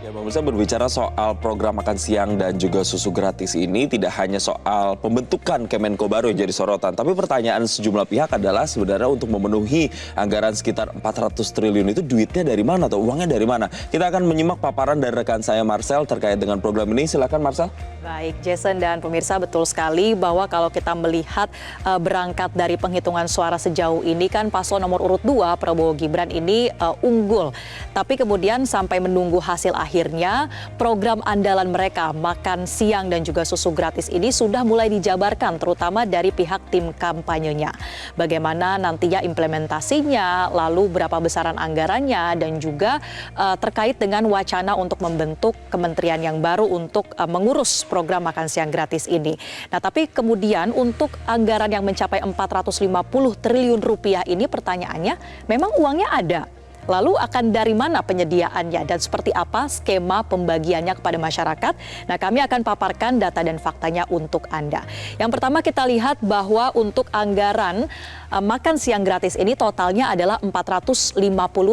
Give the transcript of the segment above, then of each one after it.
Ya, pemirsa, berbicara soal program makan siang dan juga susu gratis ini tidak hanya soal pembentukan Kemenko baru yang jadi sorotan, tapi pertanyaan sejumlah pihak adalah sebenarnya untuk memenuhi anggaran sekitar 400 triliun itu duitnya dari mana atau uangnya dari mana? Kita akan menyimak paparan dari rekan saya Marcel terkait dengan program ini. Silakan Marcel. Baik, Jason dan pemirsa, betul sekali bahwa kalau kita melihat berangkat dari penghitungan suara sejauh ini kan paslon nomor urut 2 Prabowo Gibran ini unggul. Tapi kemudian sampai menunggu hasil akhirnya, program andalan mereka makan siang dan juga susu gratis ini sudah mulai dijabarkan terutama dari pihak tim kampanyenya. Bagaimana nantinya implementasinya, lalu berapa besaran anggarannya dan juga terkait dengan wacana untuk membentuk kementerian yang baru untuk mengurus program makan siang gratis ini. Nah, tapi kemudian untuk anggaran yang mencapai 450 triliun rupiah ini pertanyaannya, memang uangnya ada? Lalu akan dari mana penyediaannya dan seperti apa skema pembagiannya kepada masyarakat? Nah, kami akan paparkan data dan faktanya untuk Anda. Yang pertama kita lihat bahwa untuk anggaran makan siang gratis ini totalnya adalah 450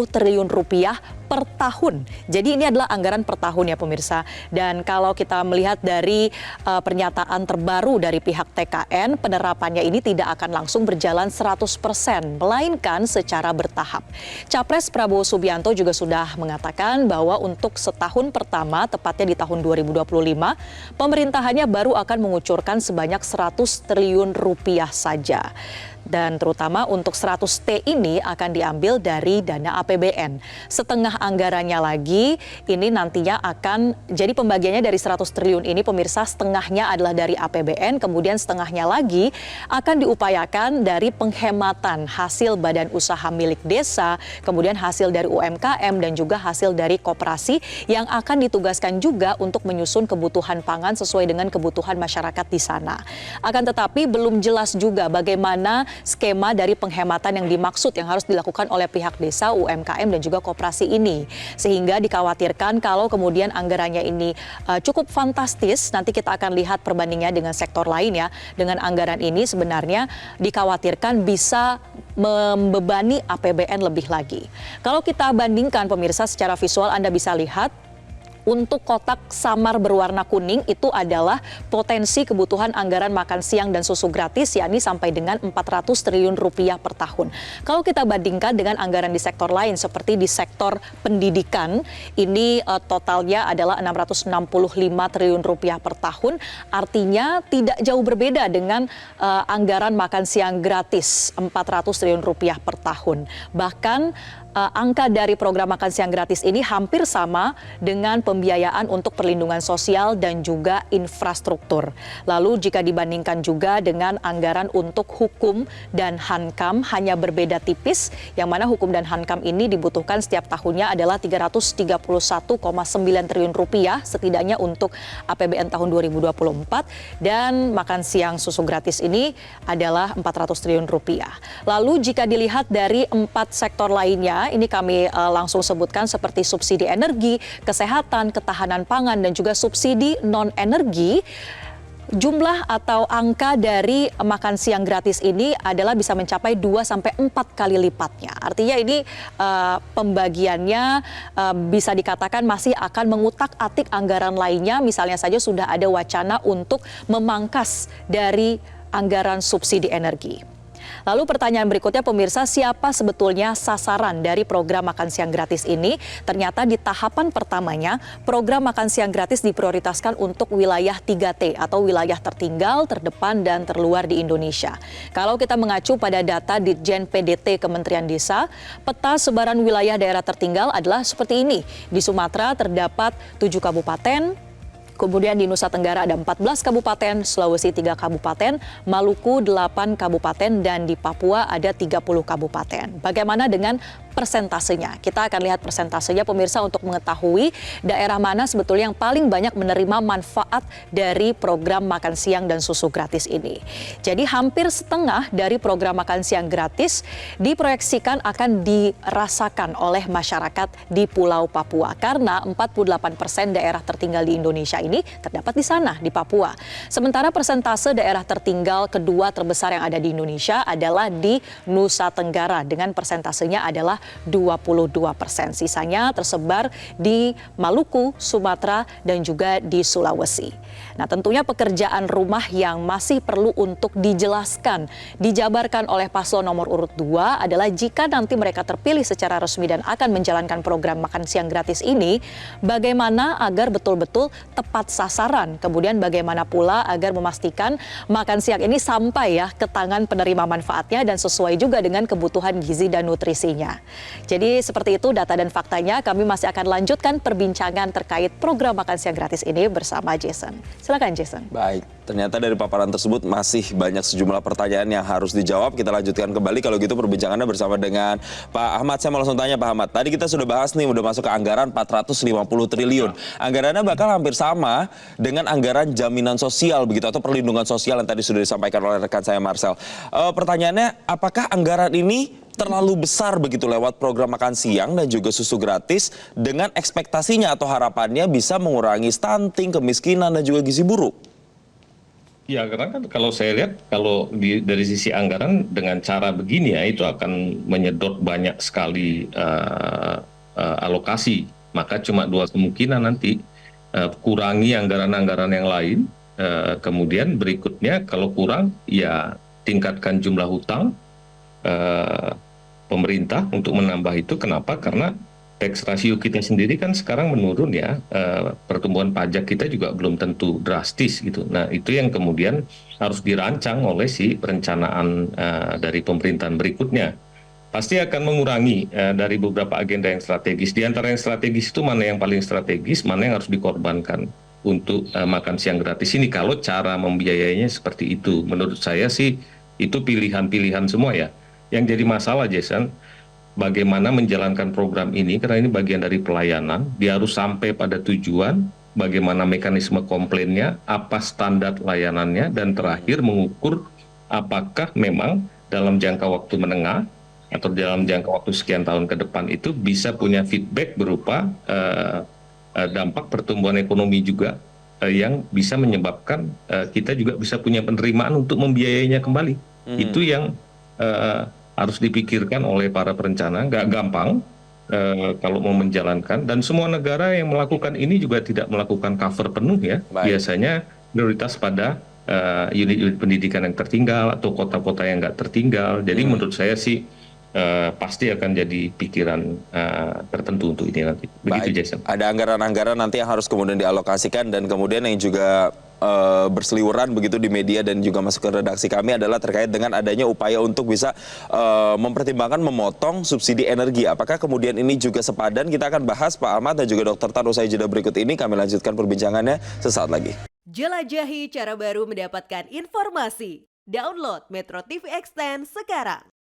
triliun rupiah per tahun. Jadi ini adalah anggaran per tahun ya pemirsa. Dan kalau kita melihat dari pernyataan terbaru dari pihak TKN, penerapannya ini tidak akan langsung berjalan 100%, melainkan secara bertahap. Capres Prabowo Subianto juga sudah mengatakan bahwa untuk setahun pertama, tepatnya di tahun 2025, pemerintahannya baru akan mengucurkan sebanyak 100 triliun rupiah saja. Dan terutama untuk 100T ini akan diambil dari dana APBN. Setengah anggarannya lagi ini nantinya akan jadi pembagiannya dari 100 triliun ini pemirsa, setengahnya adalah dari APBN, kemudian setengahnya lagi akan diupayakan dari penghematan hasil badan usaha milik desa, kemudian hasil dari UMKM dan juga hasil dari koperasi yang akan ditugaskan juga untuk menyusun kebutuhan pangan sesuai dengan kebutuhan masyarakat di sana. Akan tetapi belum jelas juga bagaimana skema dari penghematan yang dimaksud yang harus dilakukan oleh pihak desa, UMKM dan juga koperasi ini. Sehingga dikhawatirkan kalau kemudian anggarannya ini cukup fantastis, nanti kita akan lihat perbandingannya dengan sektor lain ya. Dengan anggaran ini sebenarnya dikhawatirkan bisa membebani APBN lebih lagi. Kalau kita bandingkan pemirsa secara visual Anda bisa lihat, untuk kotak samar berwarna kuning itu adalah potensi kebutuhan anggaran makan siang dan susu gratis, yakni sampai dengan 400 triliun rupiah per tahun. Kalau kita bandingkan dengan anggaran di sektor lain seperti di sektor pendidikan, ini totalnya adalah 665 triliun rupiah per tahun. Artinya tidak jauh berbeda dengan anggaran makan siang gratis 400 triliun rupiah per tahun. Bahkan angka dari program makan siang gratis ini hampir sama dengan pembiayaan untuk perlindungan sosial dan juga infrastruktur. Lalu jika dibandingkan juga dengan anggaran untuk hukum dan hankam hanya berbeda tipis, yang mana hukum dan hankam ini dibutuhkan setiap tahunnya adalah 331,9 triliun rupiah setidaknya untuk APBN tahun 2024, dan makan siang susu gratis ini adalah 400 triliun rupiah. Lalu jika dilihat dari 4 sektor lainnya, ini kami langsung sebutkan seperti subsidi energi, kesehatan, ketahanan pangan, dan juga subsidi non-energi. Jumlah atau angka dari makan siang gratis ini adalah bisa mencapai 2-4 kali lipatnya. Artinya ini pembagiannya bisa dikatakan masih akan mengutak-atik anggaran lainnya. Misalnya saja sudah ada wacana untuk memangkas dari anggaran subsidi energi. Lalu pertanyaan berikutnya pemirsa, siapa sebetulnya sasaran dari program makan siang gratis ini? Ternyata di tahapan pertamanya, program makan siang gratis diprioritaskan untuk wilayah 3T atau wilayah tertinggal, terdepan, dan terluar di Indonesia. Kalau kita mengacu pada data Ditjen PDT Kementerian Desa, peta sebaran wilayah daerah tertinggal adalah seperti ini. Di Sumatera terdapat 7 kabupaten, kemudian di Nusa Tenggara ada 14 kabupaten, Sulawesi 3 kabupaten, Maluku 8 kabupaten, dan di Papua ada 30 kabupaten. Bagaimana dengan persentasenya? Kita akan lihat persentasenya pemirsa untuk mengetahui daerah mana sebetulnya yang paling banyak menerima manfaat dari program makan siang dan susu gratis ini. Jadi hampir setengah dari program makan siang gratis diproyeksikan akan dirasakan oleh masyarakat di Pulau Papua. Karena 48% daerah tertinggal di Indonesia ini terdapat di sana, di Papua. Sementara persentase daerah tertinggal kedua terbesar yang ada di Indonesia adalah di Nusa Tenggara dengan persentasenya adalah 22%. Sisanya tersebar di Maluku, Sumatera, dan juga di Sulawesi. Nah, tentunya pekerjaan rumah yang masih perlu untuk dijelaskan, dijabarkan oleh paslon nomor urut 2 adalah jika nanti mereka terpilih secara resmi dan akan menjalankan program makan siang gratis ini, bagaimana agar betul-betul tepat sasaran. Kemudian bagaimana pula agar memastikan makan siang ini sampai ya ke tangan penerima manfaatnya dan sesuai juga dengan kebutuhan gizi dan nutrisinya. Jadi seperti itu data dan faktanya, kami masih akan lanjutkan perbincangan terkait program makan siang gratis ini bersama Jason. Silakan Jason. Baik, ternyata dari paparan tersebut masih banyak sejumlah pertanyaan yang harus dijawab. Kita lanjutkan kembali kalau gitu perbincangannya bersama dengan Pak Ahmad. Saya mau langsung tanya Pak Ahmad. Tadi kita sudah bahas nih, udah masuk ke anggaran 450 triliun. Anggarannya bakal hampir sama dengan anggaran jaminan sosial begitu atau perlindungan sosial yang tadi sudah disampaikan oleh rekan saya Marcel. Pertanyaannya, apakah anggaran ini terlalu besar begitu lewat program makan siang dan juga susu gratis dengan ekspektasinya atau harapannya bisa mengurangi stunting, kemiskinan dan juga gizi buruk? Ya, karena kan kalau saya lihat dari sisi anggaran dengan cara begini ya itu akan menyedot banyak sekali alokasi. Maka cuma dua kemungkinan nanti, kurangi anggaran-anggaran yang lain, kemudian berikutnya kalau kurang ya tingkatkan jumlah hutang pemerintah untuk menambah itu. Kenapa? Karena tax ratio kita sendiri kan sekarang menurun ya, pertumbuhan pajak kita juga belum tentu drastis gitu. Nah itu yang kemudian harus dirancang oleh si perencanaan dari pemerintahan berikutnya. Pasti akan mengurangi dari beberapa agenda yang strategis. Di antara yang strategis itu mana yang paling strategis, mana yang harus dikorbankan untuk makan siang gratis ini. Kalau cara membiayainya seperti itu, menurut saya sih itu pilihan-pilihan semua ya. Yang jadi masalah Jason, bagaimana menjalankan program ini, karena ini bagian dari pelayanan, dia harus sampai pada tujuan, bagaimana mekanisme komplainnya, apa standar layanannya, dan terakhir mengukur apakah memang dalam jangka waktu menengah atau dalam jangka waktu sekian tahun ke depan itu bisa punya feedback berupa dampak pertumbuhan ekonomi juga yang bisa menyebabkan kita juga bisa punya penerimaan untuk membiayainya kembali. Itu yang harus dipikirkan oleh para perencana. Nggak gampang kalau mau menjalankan, dan semua negara yang melakukan ini juga tidak melakukan cover penuh ya. Baik. Biasanya prioritas pada unit-unit pendidikan yang tertinggal atau kota-kota yang nggak tertinggal. Jadi menurut saya sih pasti akan jadi pikiran tertentu untuk ini nanti. Begitu Baik. Jason. Ada anggaran-anggaran nanti yang harus kemudian dialokasikan dan kemudian yang juga berseliweran begitu di media dan juga masuk ke redaksi kami adalah terkait dengan adanya upaya untuk bisa mempertimbangkan memotong subsidi energi. Apakah kemudian ini juga sepadan? Kita akan bahas Pak Ahmad dan juga Dr. Tan usai jeda berikut ini. Kami lanjutkan perbincangannya sesaat lagi. Jelajahi cara baru mendapatkan informasi. Download Metro TV Extend sekarang.